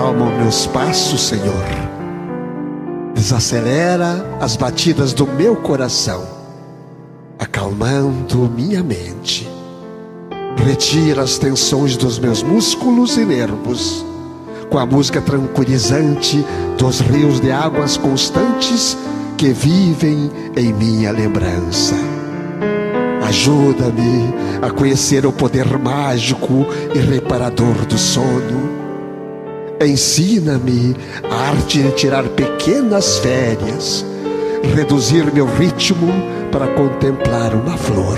Acalma os meus passos, Senhor. Desacelera as batidas do meu coração, acalmando minha mente. Retira as tensões dos meus músculos e nervos, com a música tranquilizante dos rios de águas constantes que vivem em minha lembrança. Ajuda-me a conhecer o poder mágico e reparador do sono. Ensina-me a arte de tirar pequenas férias, reduzir meu ritmo para contemplar uma flor,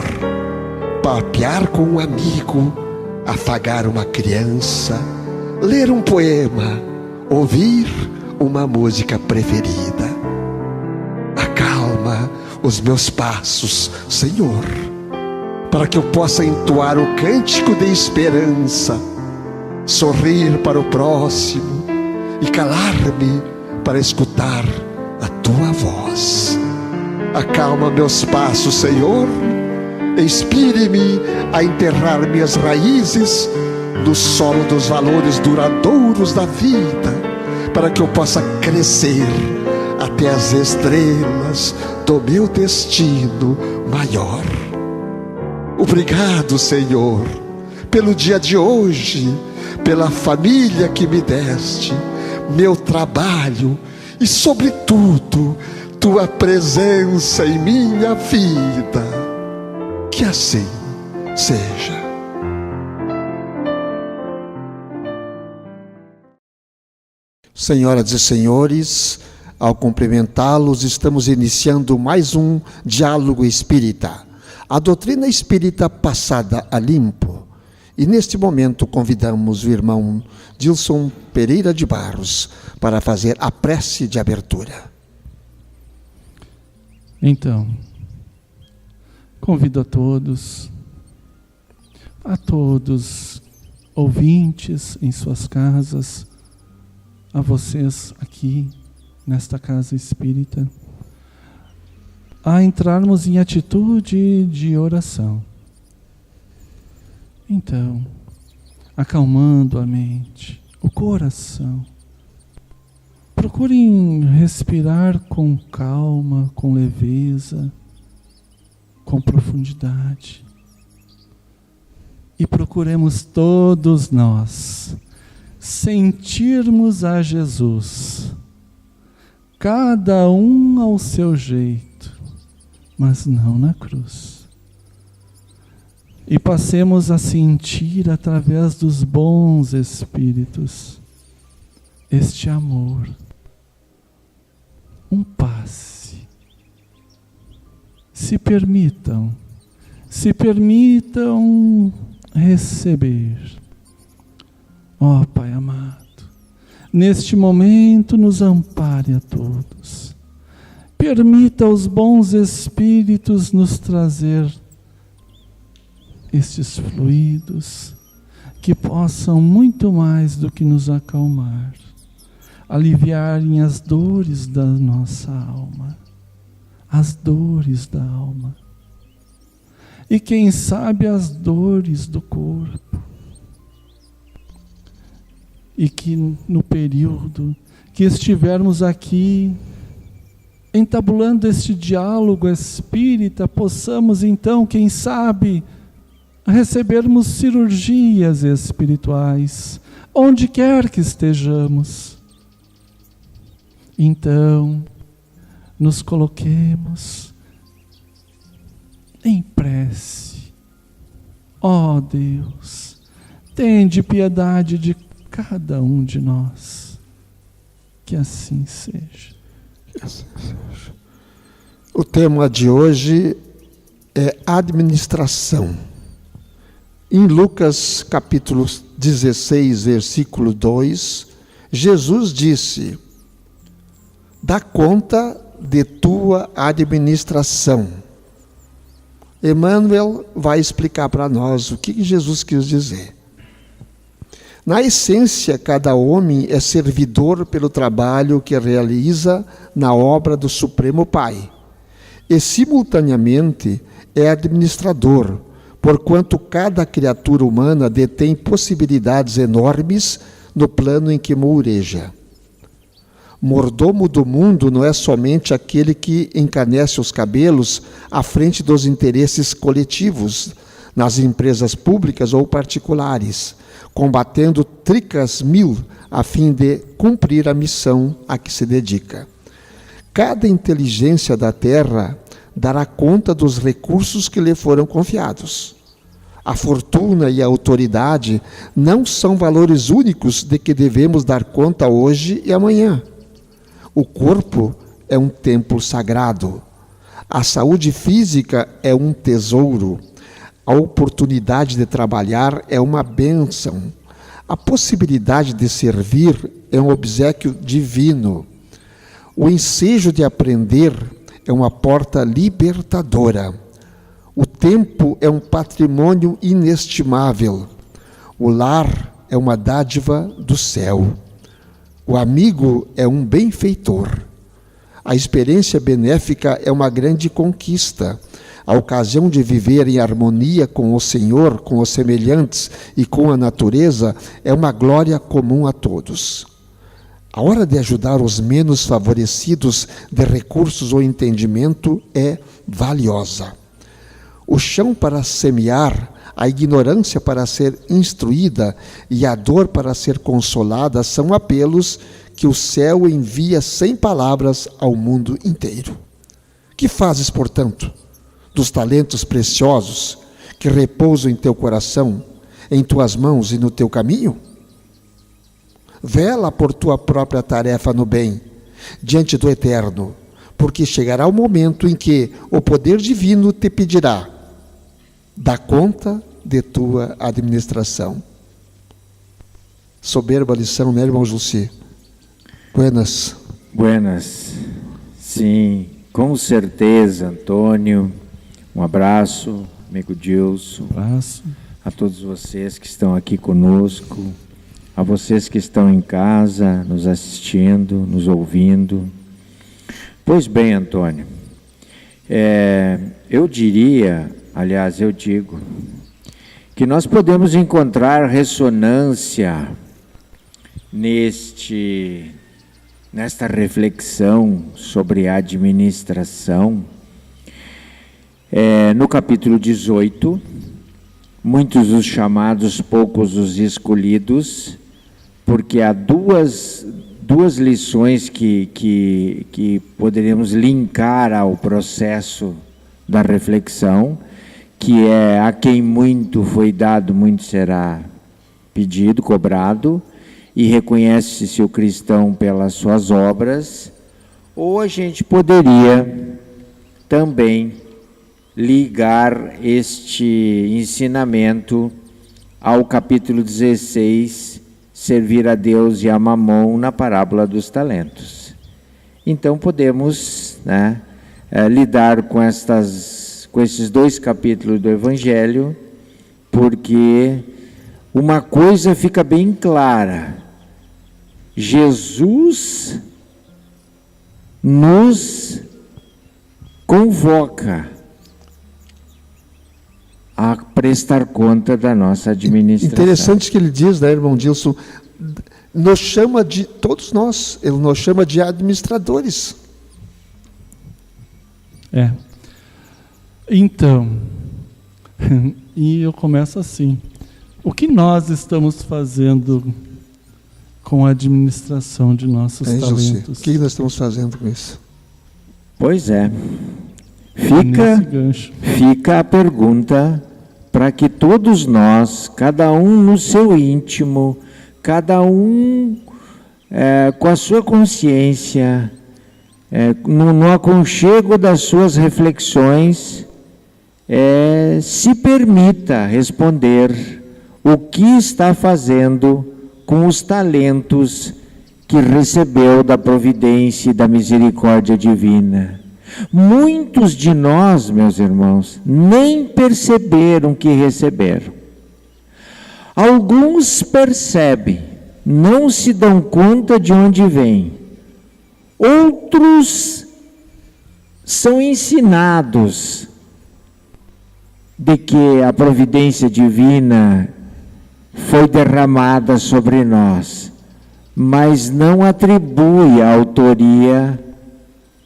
papear com um amigo, afagar uma criança, ler um poema, ouvir uma música preferida. Acalma os meus passos, Senhor, para que eu possa entoar o cântico de esperança, sorrir para o próximo e calar-me para escutar a tua voz. Acalma meus passos, Senhor. Inspire-me a enterrar minhas raízes no solo dos valores duradouros da vida, para que eu possa crescer até as estrelas do meu destino maior. Obrigado, Senhor, pelo dia de hoje, pela família que me deste, meu trabalho e, sobretudo, tua presença em minha vida. Que assim seja. Senhoras e senhores, ao cumprimentá-los, estamos iniciando mais um diálogo espírita, a doutrina espírita passada a limpo. E neste momento convidamos o irmão Dilson Pereira de Barros para fazer a prece de abertura. Então, convido a todos ouvintes em suas casas, a vocês aqui nesta casa espírita, a entrarmos em atitude de oração. Então, acalmando a mente, o coração, procurem respirar com calma, com leveza, com profundidade. E procuremos todos nós sentirmos a Jesus, cada um ao seu jeito, mas não na cruz. E passemos a sentir através dos bons espíritos este amor, um passe. Se permitam receber. Ó Pai amado, neste momento nos ampare a todos. Permita aos bons espíritos nos trazer estes fluidos que possam muito mais do que nos acalmar, aliviarem as dores da nossa alma, as dores da alma, e quem sabe as dores do corpo, e que no período que estivermos aqui entabulando este diálogo espírita, possamos então, quem sabe, recebermos cirurgias espirituais, onde quer que estejamos. Então, nos coloquemos em prece. Ó Deus, tende piedade de cada um de nós. Que assim seja. Que assim seja. O tema de hoje é administração. Em Lucas capítulo 16, versículo 2, Jesus disse: dá conta de tua administração. Emmanuel vai explicar para nós o que Jesus quis dizer. Na essência, cada homem é servidor pelo trabalho que realiza na obra do Supremo Pai, e simultaneamente é administrador, porquanto cada criatura humana detém possibilidades enormes no plano em que moureja. Mordomo do mundo não é somente aquele que encanece os cabelos à frente dos interesses coletivos, nas empresas públicas ou particulares, combatendo tricas mil a fim de cumprir a missão a que se dedica. Cada inteligência da terra dará conta dos recursos que lhe foram confiados. A fortuna e a autoridade não são valores únicos de que devemos dar conta hoje e amanhã. O corpo é um templo sagrado. A saúde física é um tesouro. A oportunidade de trabalhar é uma bênção. A possibilidade de servir é um obséquio divino. O ensejo de aprender é uma porta libertadora. O tempo é um patrimônio inestimável. O lar é uma dádiva do céu. O amigo é um benfeitor. A experiência benéfica é uma grande conquista. A ocasião de viver em harmonia com o Senhor, com os semelhantes e com a natureza é uma glória comum a todos. A hora de ajudar os menos favorecidos de recursos ou entendimento é valiosa. O chão para semear, a ignorância para ser instruída e a dor para ser consolada são apelos que o céu envia sem palavras ao mundo inteiro. Que fazes, portanto, dos talentos preciosos que repousam em teu coração, em tuas mãos e no teu caminho? Vela por tua própria tarefa no bem, diante do Eterno, porque chegará o momento em que o poder divino te pedirá: dá conta de tua administração. Soberba lição, né, irmão Jussi? Buenas. Buenas. Sim, com certeza, Antônio. Um abraço, amigo Dilson. Um abraço. A todos vocês que estão aqui conosco, a vocês que estão em casa, nos assistindo, nos ouvindo. Pois bem, Antônio, eu digo, que nós podemos encontrar ressonância nesta reflexão sobre a administração. No capítulo 18, muitos os chamados, poucos os escolhidos, porque há duas lições que poderíamos linkar ao processo da reflexão, que é: a quem muito foi dado, muito será pedido, cobrado, e reconhece-se o cristão pelas suas obras. Ou a gente poderia também ligar este ensinamento ao capítulo 16, servir a Deus e a Mamon, na parábola dos talentos. Então podemos, lidar com esses dois capítulos do Evangelho, porque uma coisa fica bem clara: Jesus nos convoca a prestar conta da nossa administração. Interessante que ele diz, irmão Dilson, nos chama de, todos nós, ele nos chama de administradores. Então, e eu começo assim: o que nós estamos fazendo com a administração de nossos talentos? O que nós estamos fazendo com isso? Pois é. Fica a pergunta para que todos nós, cada um no seu íntimo, cada um com a sua consciência, no aconchego das suas reflexões, se permita responder o que está fazendo com os talentos que recebeu da providência e da misericórdia divina. Muitos de nós, meus irmãos, nem perceberam que receberam. Alguns percebem, não se dão conta de onde vem. Outros são ensinados de que a providência divina foi derramada sobre nós. mas não atribui a autoria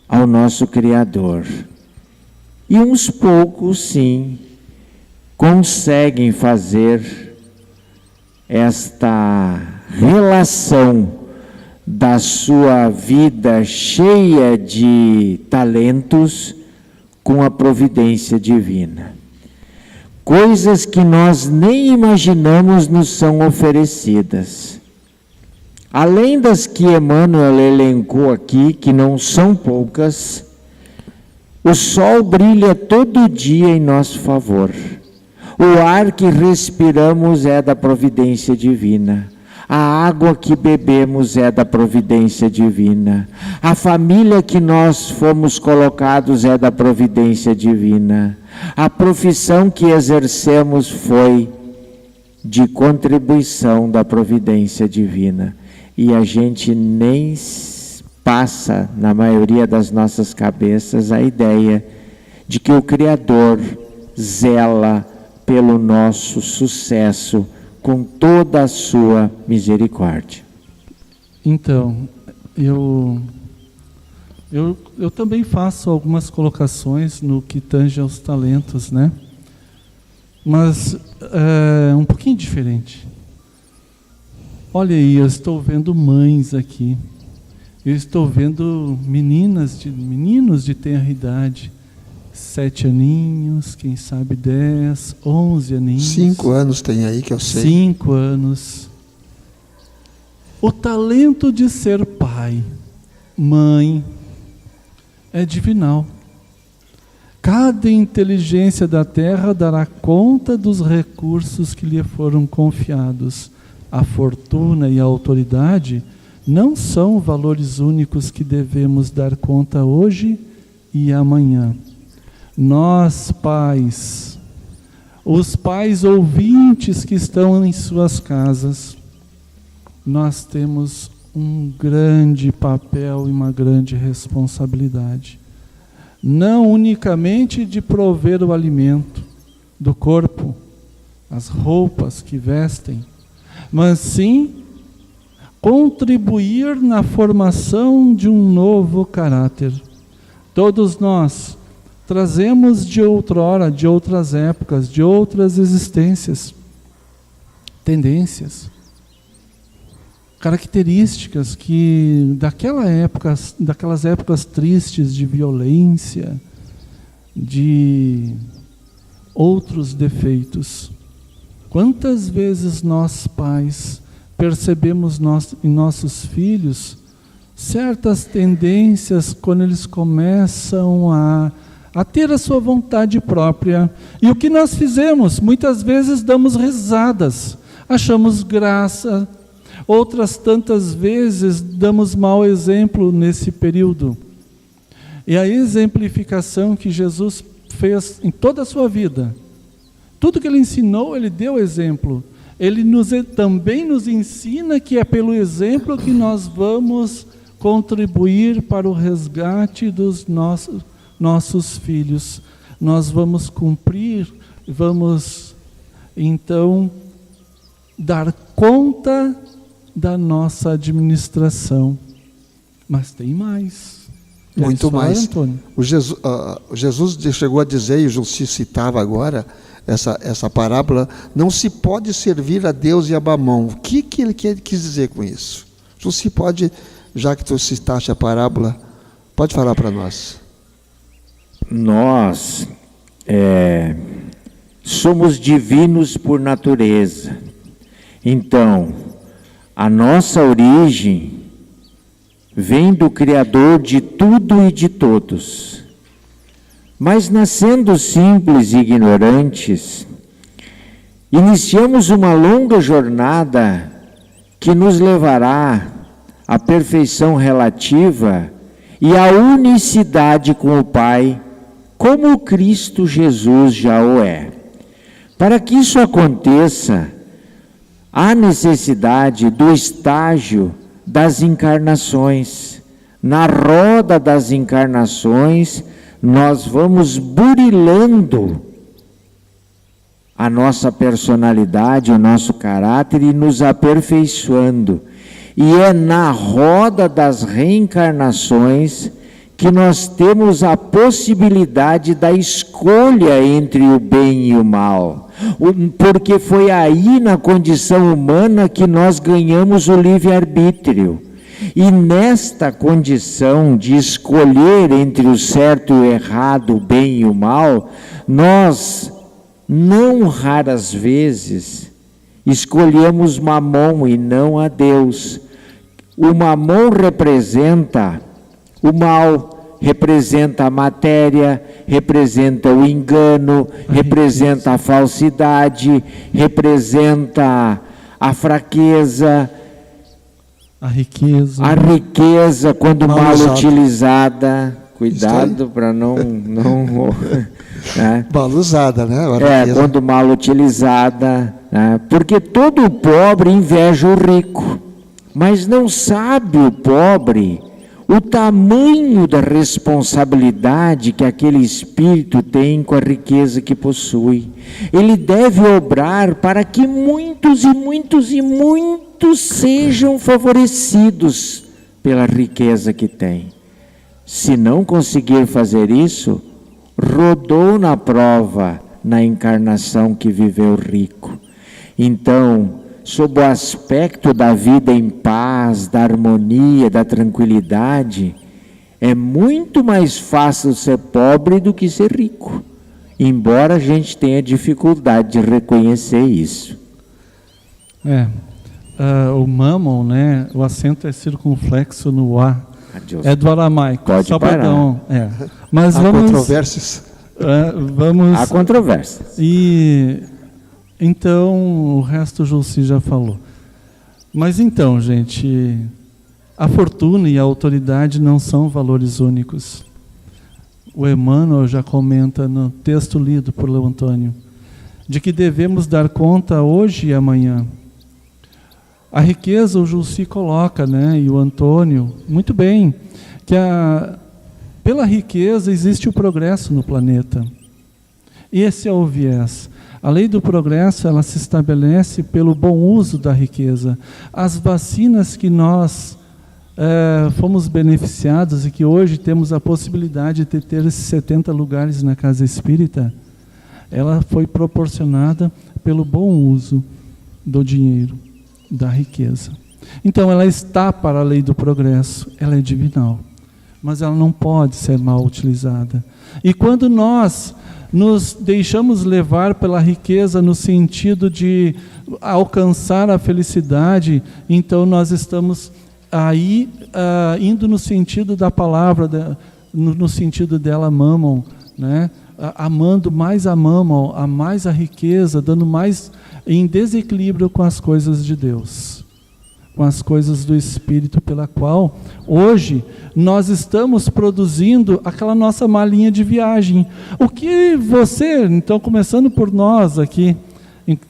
ao nosso Criador. E uns poucos, sim, conseguem fazer esta relação da sua vida cheia de talentos com a providência divina. Coisas que nós nem imaginamos nos são oferecidas. Além das que Emmanuel elencou aqui, que não são poucas, o sol brilha todo dia em nosso favor. O ar que respiramos é da providência divina. A água que bebemos é da providência divina. A família que nós fomos colocados é da providência divina. A profissão que exercemos foi de contribuição da providência divina. E a gente nem passa, na maioria das nossas cabeças, a ideia de que o Criador zela pelo nosso sucesso com toda a sua misericórdia. Então, eu também faço algumas colocações no que tange aos talentos, né? Mas é um pouquinho diferente. Olha aí, eu estou vendo mães aqui. Eu estou vendo meninos de tenra idade. 7 aninhos, quem sabe 10, 11 aninhos. 5 anos tem aí que eu sei. 5 anos. O talento de ser pai, mãe, é divinal. Cada inteligência da terra dará conta dos recursos que lhe foram confiados. A fortuna e a autoridade não são valores únicos que devemos dar conta hoje e amanhã. Nós, pais, os pais ouvintes que estão em suas casas, nós temos um grande papel e uma grande responsabilidade. Não unicamente de prover o alimento do corpo, as roupas que vestem, mas sim contribuir na formação de um novo caráter. Todos nós trazemos de outrora, de outras épocas, de outras existências, tendências, características que daquelas épocas tristes de violência, de outros defeitos. Quantas vezes nós, pais, percebemos em nossos filhos certas tendências quando eles começam a ter a sua vontade própria. E o que nós fizemos? Muitas vezes damos risadas, achamos graça, outras tantas vezes damos mau exemplo nesse período. E a exemplificação que Jesus fez em toda a sua vida, tudo que Ele ensinou, Ele deu exemplo. Ele também nos ensina que é pelo exemplo que nós vamos contribuir para o resgate dos nossos filhos. Nós vamos cumprir, vamos então dar conta da nossa administração. Mas tem mais. Muito mais. Antônio? O Jesus chegou a dizer, e o Jussi citava agora, essa parábola, não se pode servir a Deus e a Mamão. O que ele quis dizer com isso? Jussi pode, já que tu citaste a parábola, pode falar para nós. Nós somos divinos por natureza. Então, a nossa origem vem do Criador de tudo e de todos. Mas nascendo simples e ignorantes, iniciamos uma longa jornada que nos levará à perfeição relativa e à unicidade com o Pai, como Cristo Jesus já o é. Para que isso aconteça, há necessidade do estágio das encarnações. Na roda das encarnações, nós vamos burilando a nossa personalidade, o nosso caráter e nos aperfeiçoando. E é na roda das reencarnações que nós temos a possibilidade da escolha entre o bem e o mal. Porque foi aí, na condição humana, que nós ganhamos o livre-arbítrio. E nesta condição de escolher entre o certo e o errado, o bem e o mal, nós, não raras vezes, escolhemos Mamon e não a Deus. O Mamon representa o mal, representa a matéria, representa o engano, representa a falsidade, representa a fraqueza, a riqueza quando mal utilizada. Cuidado para não né? Mal usada, né? Quando mal utilizada, né? Porque todo pobre inveja o rico, mas não sabe o pobre o tamanho da responsabilidade que aquele espírito tem com a riqueza que possui. Ele deve obrar para que muitos e muitos e muitos sejam favorecidos pela riqueza que tem. Se não conseguir fazer isso, rodou na prova na encarnação que viveu rico. Então, sob o aspecto da vida em paz, da harmonia, da tranquilidade, é muito mais fácil ser pobre do que ser rico, embora a gente tenha dificuldade de reconhecer isso. O Mamon, né, o acento é circunflexo no A. Adiós. É do aramaico. Pode só parar. Perdão. Mas Há vamos... controvérsias? Há controvérsias. E... Então, o resto o Julci já falou. Mas então, gente, a fortuna e a autoridade não são valores únicos. O Emmanuel já comenta no texto lido por Leo Antônio, de que devemos dar conta hoje e amanhã. A riqueza o Julci coloca, né, e o Antônio, muito bem, que pela riqueza existe o progresso no planeta. E esse é o viés. A lei do progresso, ela se estabelece pelo bom uso da riqueza. As vacinas que nós fomos beneficiados e que hoje temos a possibilidade de ter esses 70 lugares na casa espírita, ela foi proporcionada pelo bom uso do dinheiro, da riqueza. Então, ela está para a lei do progresso, ela é divinal, mas ela não pode ser mal utilizada. E quando nós nos deixamos levar pela riqueza no sentido de alcançar a felicidade, então nós estamos aí indo no sentido da palavra, no sentido dela Mamon, né? Amando mais a Mamon, a mais a riqueza, dando mais em desequilíbrio com as coisas de Deus, com as coisas do Espírito, pela qual hoje nós estamos produzindo aquela nossa malinha de viagem. O que você, então começando por nós aqui,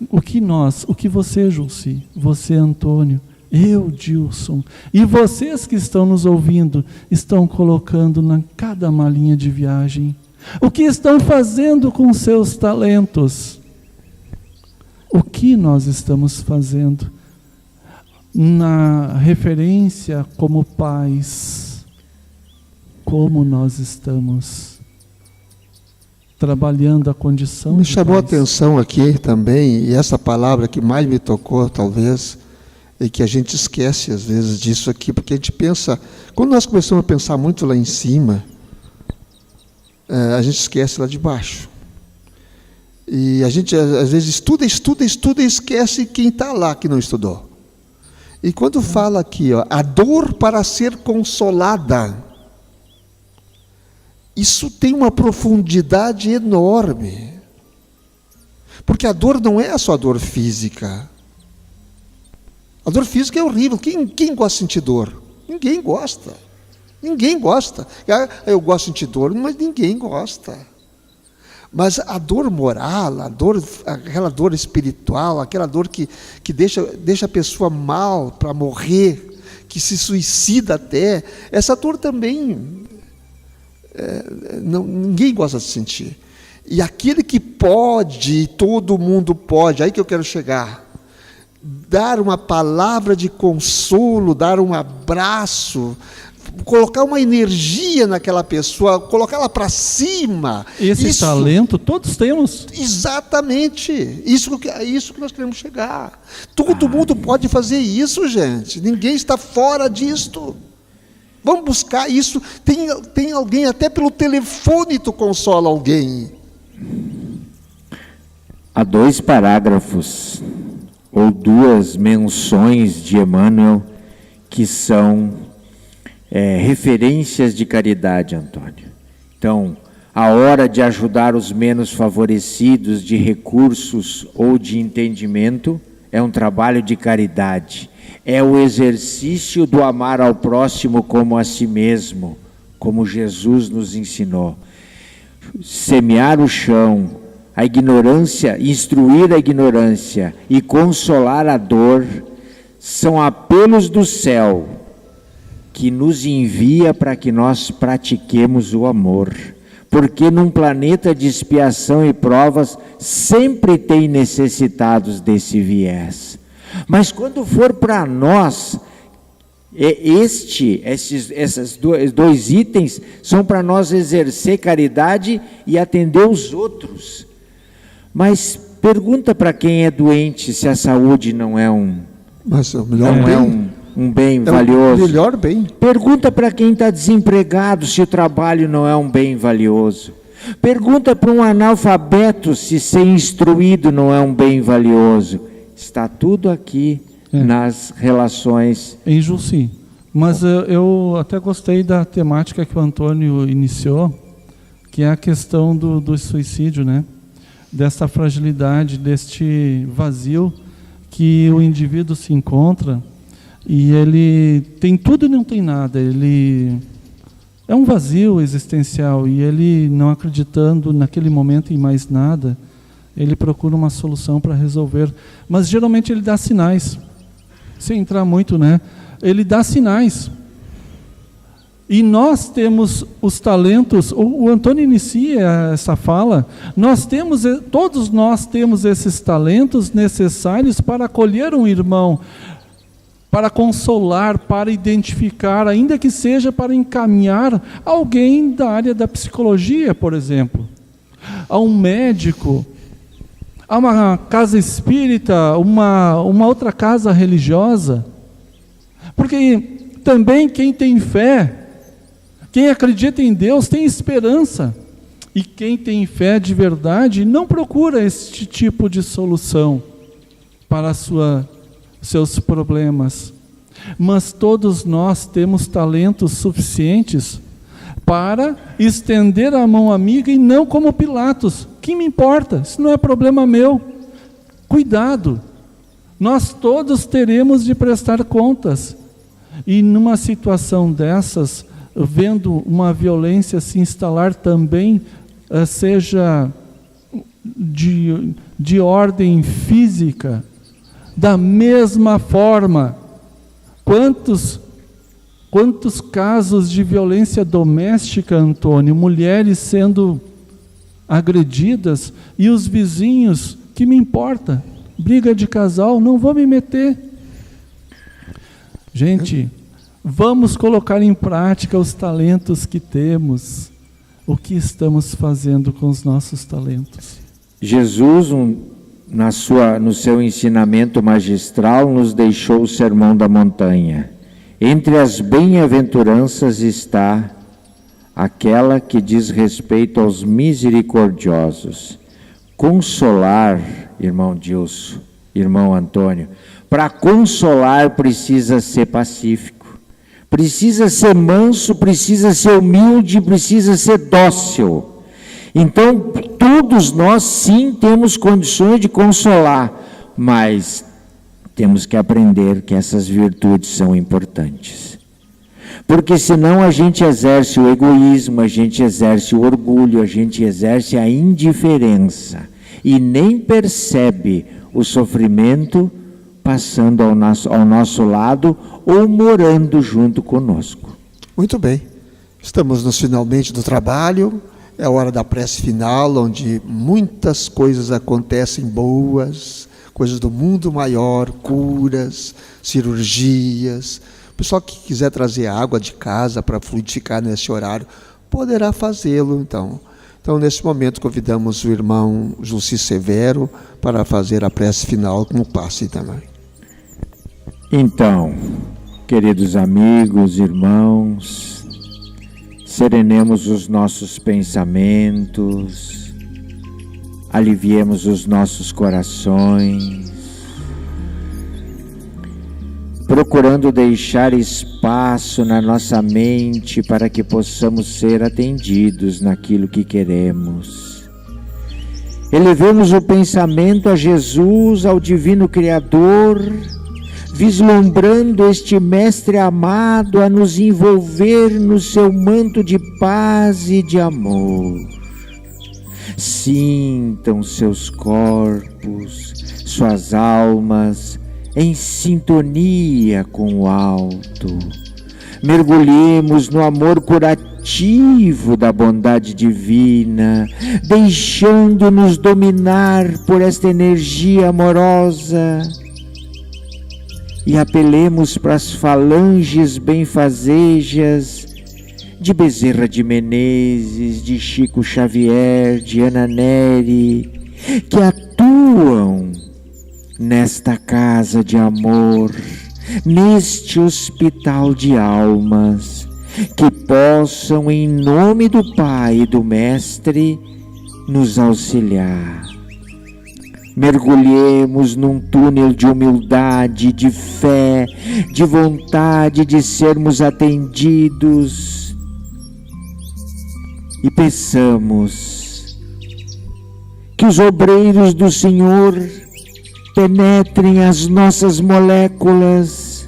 o que você, Julci, você, Antônio, eu, Dilson, e vocês que estão nos ouvindo, estão colocando na cada malinha de viagem? O que estão fazendo com seus talentos? O que nós estamos fazendo? Na referência como pais, como nós estamos trabalhando a condição Me de chamou a pais. atenção aqui também, e essa palavra que mais me tocou, talvez, e que a gente esquece às vezes disso aqui, porque a gente pensa, quando nós começamos a pensar muito lá em cima, a gente esquece lá de baixo. E a gente às vezes estuda e esquece quem está lá que não estudou. E quando fala aqui, a dor para ser consolada, isso tem uma profundidade enorme. Porque a dor não é só a dor física. A dor física é horrível. Quem gosta de sentir dor? Ninguém gosta. Ninguém gosta. Eu gosto de sentir dor, mas ninguém gosta. Mas a dor moral, aquela dor espiritual, aquela dor que deixa a pessoa mal para morrer, que se suicida até, essa dor também ninguém gosta de sentir. E aquele que pode, todo mundo pode, aí que eu quero chegar, dar uma palavra de consolo, dar um abraço, colocar uma energia naquela pessoa, colocá-la para cima. Esse talento todos temos. Exatamente. Isso que nós queremos chegar. Todo mundo pode fazer isso, gente. Ninguém está fora disto. Vamos buscar isso. Tem alguém, até pelo telefone tu consola alguém. Há 2 parágrafos, ou 2 menções de Emmanuel, que são referências de caridade, Antônio. Então, a hora de ajudar os menos favorecidos de recursos ou de entendimento é um trabalho de caridade. É o exercício do amar ao próximo como a si mesmo, como Jesus nos ensinou. Semear o chão, a ignorância, instruir a ignorância e consolar a dor são apelos do céu que nos envia para que nós pratiquemos o amor. Porque num planeta de expiação e provas sempre tem necessitados desse viés. Mas quando for para nós, esses 2 itens são para nós exercer caridade e atender os outros. Mas pergunta para quem é doente se a saúde não é um bem valioso. O melhor bem. Pergunta para quem está desempregado se o trabalho não é um bem valioso. Pergunta para um analfabeto se ser instruído não é um bem valioso. Está tudo aqui nas relações. Em Jussy. Mas eu até gostei da temática que o Antônio iniciou, que é a questão do suicídio, né? Dessa fragilidade, deste vazio que o indivíduo se encontra, e ele tem tudo e não tem nada. Ele é um vazio existencial, e ele, não acreditando naquele momento em mais nada, ele procura uma solução para resolver. Mas geralmente ele dá sinais, sem entrar muito, né? Ele dá sinais. E nós temos os talentos, o Antônio inicia essa fala, todos nós temos esses talentos necessários para acolher um irmão, para consolar, para identificar, ainda que seja para encaminhar alguém da área da psicologia, por exemplo, a um médico, a uma casa espírita, uma outra casa religiosa. Porque também quem tem fé, quem acredita em Deus tem esperança, e quem tem fé de verdade não procura este tipo de solução para seus problemas. Mas todos nós temos talentos suficientes para estender a mão amiga, e não como Pilatos. Que me importa? Isso não é problema meu. Cuidado, nós todos teremos de prestar contas. E numa situação dessas, vendo uma violência se instalar também, seja de ordem física, da mesma forma, quantos casos de violência doméstica, Antônio, mulheres sendo agredidas, e os vizinhos, que me importa? Briga de casal, não vou me meter. Gente, vamos colocar em prática os talentos que temos. O que estamos fazendo com os nossos talentos? Jesus, no seu ensinamento magistral, nos deixou o Sermão da Montanha. Entre as bem-aventuranças está aquela que diz respeito aos misericordiosos. Consolar, irmão Dilson, irmão Antônio, para consolar precisa ser pacífico, precisa ser manso, precisa ser humilde, precisa ser dócil. Então, todos nós sim temos condições de consolar, mas temos que aprender que essas virtudes são importantes. Porque senão a gente exerce o egoísmo, a gente exerce o orgulho, a gente exerce a indiferença e nem percebe o sofrimento passando ao nosso lado ou morando junto conosco. Muito bem. Estamos nos finalmente do trabalho. É a hora da prece final, onde muitas coisas acontecem boas, coisas do mundo maior, curas, cirurgias. O pessoal que quiser trazer água de casa para fluidificar nesse horário, poderá fazê-lo então. Então, nesse momento, convidamos o irmão Jussi Severo para fazer a prece final como passe também. Então, queridos amigos, irmãos, serenemos os nossos pensamentos, aliviemos os nossos corações, procurando deixar espaço na nossa mente para que possamos ser atendidos naquilo que queremos. Elevemos o pensamento a Jesus, ao Divino Criador, vislumbrando este Mestre amado a nos envolver no seu manto de paz e de amor. Sintam seus corpos, suas almas, em sintonia com o alto. Mergulhemos no amor curativo da bondade divina, deixando-nos dominar por esta energia amorosa. E apelemos para as falanges benfazejas de Bezerra de Menezes, de Chico Xavier, de Ana Nery, que atuam nesta casa de amor, neste hospital de almas, que possam, em nome do Pai e do Mestre, nos auxiliar. Mergulhemos num túnel de humildade, de fé, de vontade de sermos atendidos e peçamos que os obreiros do Senhor penetrem as nossas moléculas,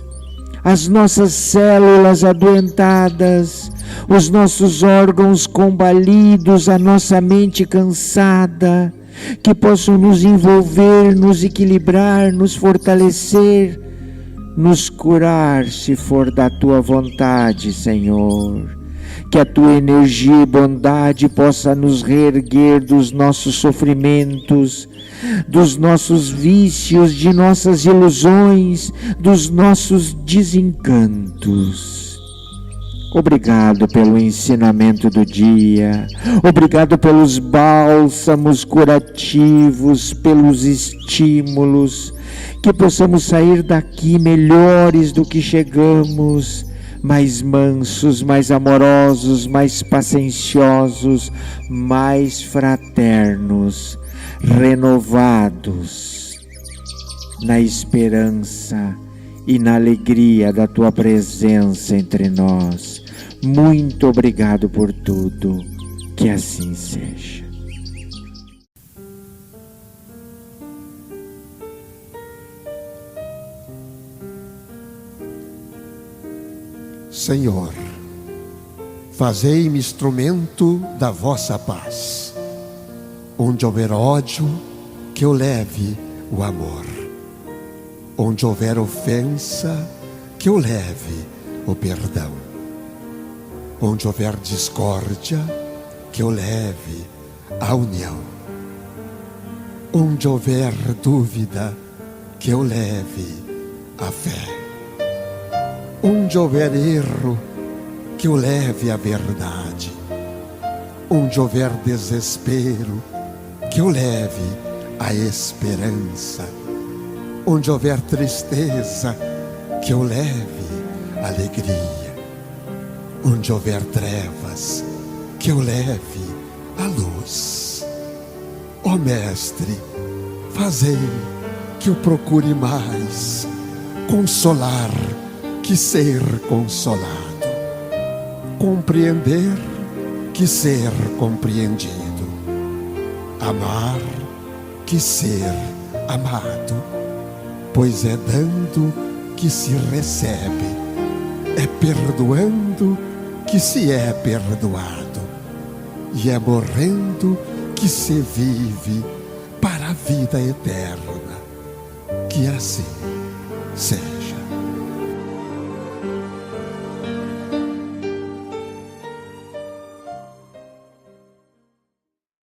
as nossas células adoentadas, os nossos órgãos combalidos, a nossa mente cansada, que possam nos envolver, nos equilibrar, nos fortalecer, nos curar, se for da Tua vontade, Senhor. Que a Tua energia e bondade possa nos reerguer dos nossos sofrimentos, dos nossos vícios, de nossas ilusões, dos nossos desencantos. Obrigado pelo ensinamento do dia, obrigado pelos bálsamos curativos, pelos estímulos, que possamos sair daqui melhores do que chegamos, mais mansos, mais amorosos, mais pacienciosos, mais fraternos, renovados na esperança e na alegria da Tua presença entre nós. Muito obrigado por tudo, que assim seja. Senhor, fazei-me instrumento da vossa paz. Onde houver ódio, que eu leve o amor. Onde houver ofensa, que eu leve o perdão. Onde houver discórdia, que eu leve a união. Onde houver dúvida, que eu leve a fé. Onde houver erro, que eu leve a verdade. Onde houver desespero, que eu leve a esperança. Onde houver tristeza, que eu leve alegria. Onde houver trevas, que eu leve a luz. Ó Mestre, fazei que eu procure mais consolar que ser consolado, compreender que ser compreendido, amar que ser amado, pois é dando que se recebe, é perdoando que se é perdoado, e é morrendo que se vive para a vida eterna. Que assim seja.